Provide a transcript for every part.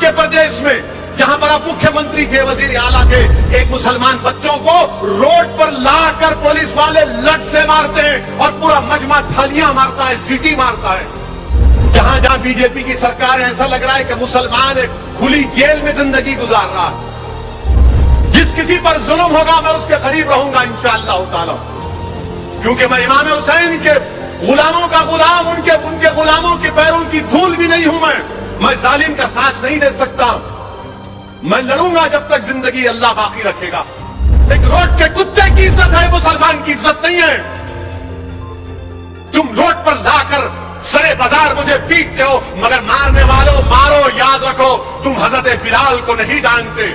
आपके प्रदेश में जहां पर आप मुख्यमंत्री थे, वजीर आला थे, एक मुसलमान बच्चों को रोड पर लाकर पुलिस वाले लट से मारते हैं और पूरा मजमा थालियां मारता है, सीटी मारता है। जहां जहां बीजेपी की सरकार है, ऐसा लग रहा है कि मुसलमान एक खुली जेल में जिंदगी गुजार रहा है। जिस किसी पर जुल्म होगा मैं उसके करीब रहूंगा इंशाअल्लाह ताला, क्योंकि मैं इमाम हुसैन के गुलामों का गुलाम, उनके गुलामों के पैरों की धूल भी नहीं हूं। मैं जालिम का साथ नहीं दे सकता। मैं लड़ूंगा जब तक जिंदगी अल्लाह बाकी रखेगा। एक रोड के कुत्ते की इज्जत है, मुसलमान की इज्जत नहीं है। तुम रोड पर लाकर सरे बाजार मुझे पीटते हो, मगर मारने वालों मारो, याद रखो तुम हजरत बिलाल को नहीं जानते।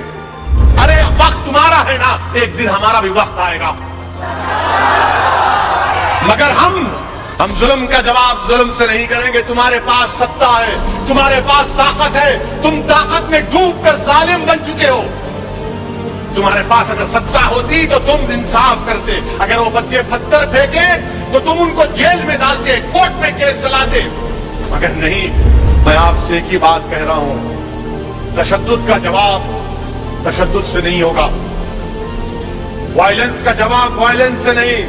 अरे वक्त तुम्हारा है ना, एक दिन हमारा भी वक्त आएगा। मगर हम जुल्म का जवाब जुल्म से नहीं करेंगे। तुम्हारे पास सत्ता है, तुम्हारे पास ताकत है, तुम ताकत में डूबकर जालिम बन चुके हो। तुम्हारे पास अगर सत्ता होती तो तुम इंसाफ करते। अगर वो बच्चे पत्थर फेंके तो तुम उनको जेल में डालते, कोर्ट में केस चलाते। मगर नहीं, मैं आपसे एक ही बात कह रहा हूं, तशद्दुद का जवाब तशद्दुद से नहीं होगा, वायलेंस का जवाब वायलेंस से नहीं,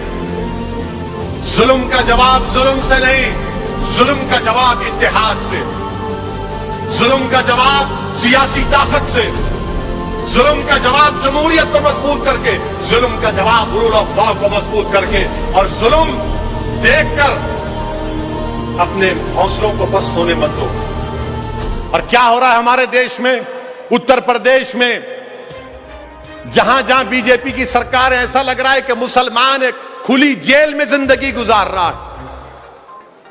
जुल्म का जवाब जुल्म से नहीं, जुल्म का जवाब इत्तेहाद से, जुल्म का जवाब सियासी ताकत से, जुल्म का जवाब जमहूरियत को मजबूत करके, जुल्म का जवाब रूल ऑफ लॉ को मजबूत करके। और जुल्म देखकर अपने हौसलों को पस्त होने मत दो। और क्या हो रहा है हमारे देश में, उत्तर प्रदेश में, जहां जहां बीजेपी की सरकार है, ऐसा लग रहा है कि मुसलमान एक खुली जेल में जिंदगी गुजार रहा है,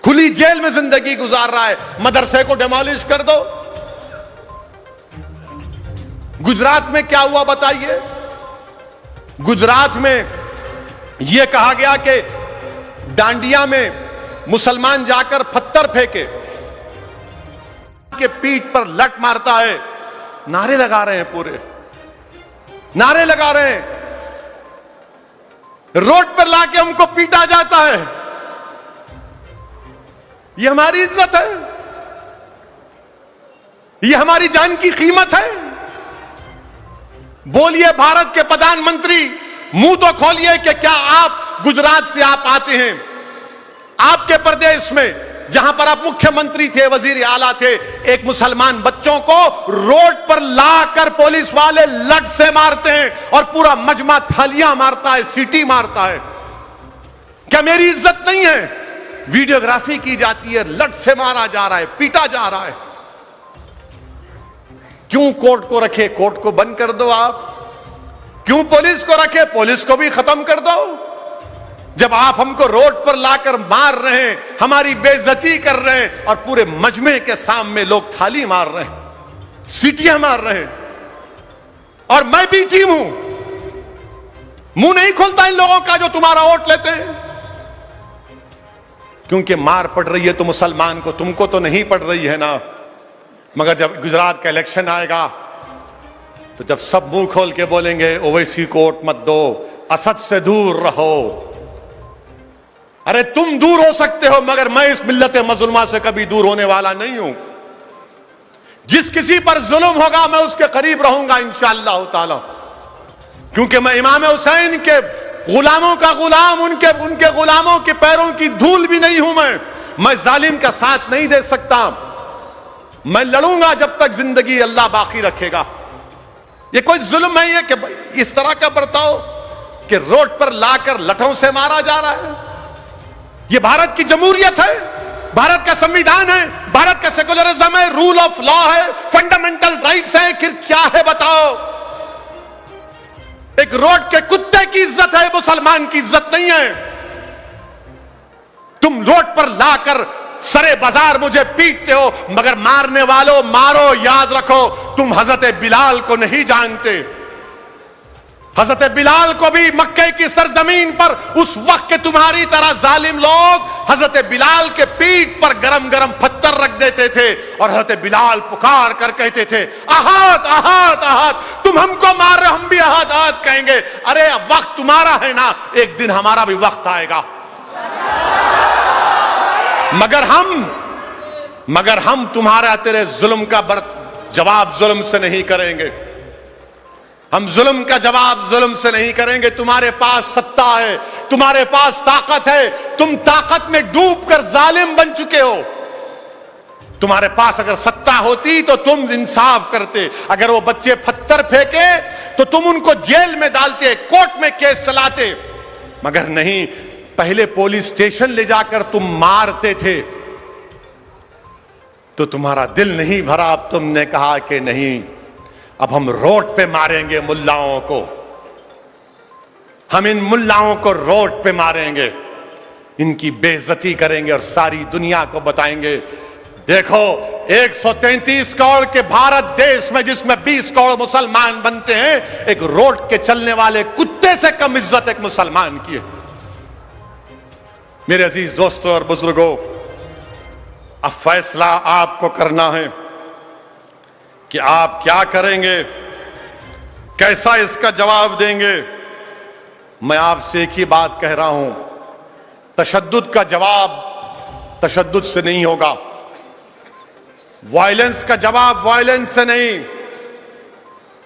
खुली जेल में जिंदगी गुजार रहा है। मदरसे को डिमोलिश कर दो। गुजरात में क्या हुआ बताइए? गुजरात में यह कहा गया कि डांडिया में मुसलमान जाकर पत्थर फेंके के पीठ पर लट मारता है, नारे लगा रहे हैं, पूरे नारे लगा रहे हैं, रोड पर लाके हमको पीटा जाता है। यह हमारी इज्जत है? यह हमारी जान की कीमत है? बोलिए भारत के प्रधानमंत्री, मुंह तो खोलिए कि क्या आप गुजरात से आप आते हैं, आपके प्रदेश में जहां पर आप मुख्यमंत्री थे, वजीर आला थे, एक मुसलमान बच्चों को रोड पर लाकर पुलिस वाले लट से मारते हैं और पूरा मजमा थालियां मारता है, सीटी मारता है। क्या मेरी इज्जत नहीं है? वीडियोग्राफी की जाती है, लट से मारा जा रहा है, पीटा जा रहा है। क्यों कोर्ट को रखे? कोर्ट को बंद कर दो आप। क्यों पुलिस को रखे? पुलिस को भी खत्म कर दो। जब आप हमको रोड पर लाकर मार रहे हैं, हमारी बेइज्जती कर रहे हैं और पूरे मजमे के सामने लोग थाली मार रहे हैं, सीटियां मार रहे हैं, और मैं भी टीम हूं, मुंह नहीं खुलता इन लोगों का जो तुम्हारा वोट लेते हैं, क्योंकि मार पड़ रही है तो मुसलमान को, तुमको तो नहीं पड़ रही है ना। मगर जब गुजरात का इलेक्शन आएगा तो जब सब मुंह खोल के बोलेंगे ओवैसी को वोट मत दो, असद से दूर रहो। अरे तुम दूर हो सकते हो, मगर मैं इस मिल्लत मज़लूमा से कभी दूर होने वाला नहीं हूं। जिस किसी पर जुल्म होगा मैं उसके करीब रहूंगा इंशाअल्लाह ताला, क्योंकि मैं इमाम हुसैन के गुलामों का गुलाम, उनके गुलामों के पैरों की धूल भी नहीं हूं। मैं जालिम का साथ नहीं दे सकता। मैं लड़ूंगा जब तक जिंदगी अल्लाह बाकी रखेगा। ये कोई जुल्म है ये कि इस तरह का बर्ताव कि रोड पर लाकर लठों से मारा जा रहा है? ये भारत की जमहूरियत है, भारत का संविधान है, भारत का सेकुलरिज्म है, रूल ऑफ लॉ है, फंडामेंटल राइट्स है। फिर क्या है बताओ? एक रोड के कुत्ते की इज्जत है, मुसलमान की इज्जत नहीं है। तुम रोड पर लाकर सरे बाजार मुझे पीटते हो, मगर मारने वालों मारो, याद रखो तुम हजरत बिलाल को नहीं जानते। हजरत बिलाल को भी मक्के की सरजमीन पर उस वक्त के तुम्हारी तरह जालिम लोग हजरत बिलाल के पीठ पर गरम गरम पत्थर रख देते थे और हजरत बिलाल पुकार कर कहते थे अहाद अहाद अहाद, तुम हमको मार रहे, हम भी अहाद अहाद कहेंगे। अरे वक्त तुम्हारा है ना, एक दिन हमारा भी वक्त आएगा। मगर हम तुम्हारा तेरे जुल्म का जवाब जुल्म से नहीं करेंगे। हम जुल्म का जवाब जुल्म से नहीं करेंगे। तुम्हारे पास सत्ता है, तुम्हारे पास ताकत है, तुम ताकत में डूबकर जालिम बन चुके हो। तुम्हारे पास अगर सत्ता होती तो तुम इंसाफ करते। अगर वो बच्चे पत्थर फेंके तो तुम उनको जेल में डालते, कोर्ट में केस चलाते, मगर नहीं, पहले पुलिस स्टेशन ले जाकर तुम मारते थे। तो तुम्हारा दिल नहीं भरा, अब तुमने कहा कि नहीं, अब हम रोड पे मारेंगे मुल्लाओं को, हम इन मुल्लाओं को रोड पे मारेंगे, इनकी बेइज्जती करेंगे और सारी दुनिया को बताएंगे, देखो 133 करोड़ के भारत देश में जिसमें 20 करोड़ मुसलमान बनते हैं, एक रोड के चलने वाले कुत्ते से कम इज्जत एक मुसलमान की है। मेरे अजीज दोस्तों और बुजुर्गों, अब फैसला आपको करना है कि आप क्या करेंगे, कैसा इसका जवाब देंगे। मैं आपसे एक ही बात कह रहा हूं, तशद्दुद का जवाब तशद्दुद से नहीं होगा, वायलेंस का जवाब वायलेंस से नहीं,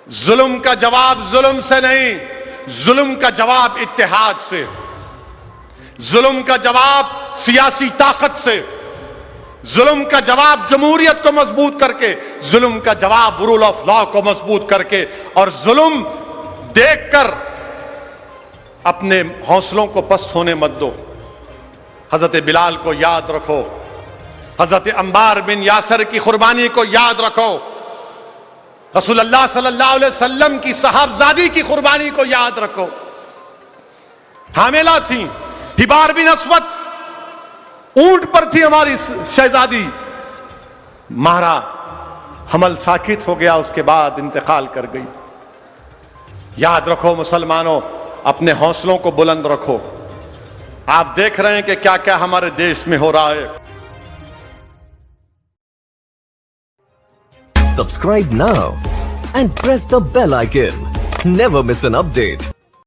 जुल्म का जवाब जुल्म से नहीं, जुल्म का जवाब इत्तेहाद से, जुल्म का जवाब सियासी ताकत से, जुल्म का जवाब जमहूरियत को मजबूत करके, जुल्म का जवाब रूल ऑफ लॉ को मजबूत करके, और जुल्म देखकर अपने हौसलों को पस्त होने मत दो। हजरत बिलाल को याद रखो, हजरत अम्बार बिन यासर की कुर्बानी को याद रखो, रसूलुल्लाह सल्लल्लाहु अलैहि वसल्लम की साहबजादी की कुर्बानी को याद रखो। हामिला थी, हिबार बिन अस्वद ऊंट पर थी हमारी शहजादी, मारा, हमल साकित हो गया, उसके बाद इंतकाल कर गई। याद रखो मुसलमानों, अपने हौसलों को बुलंद रखो। आप देख रहे हैं कि क्या क्या हमारे देश में हो रहा है। Subscribe now and press the bell icon. Never miss an update.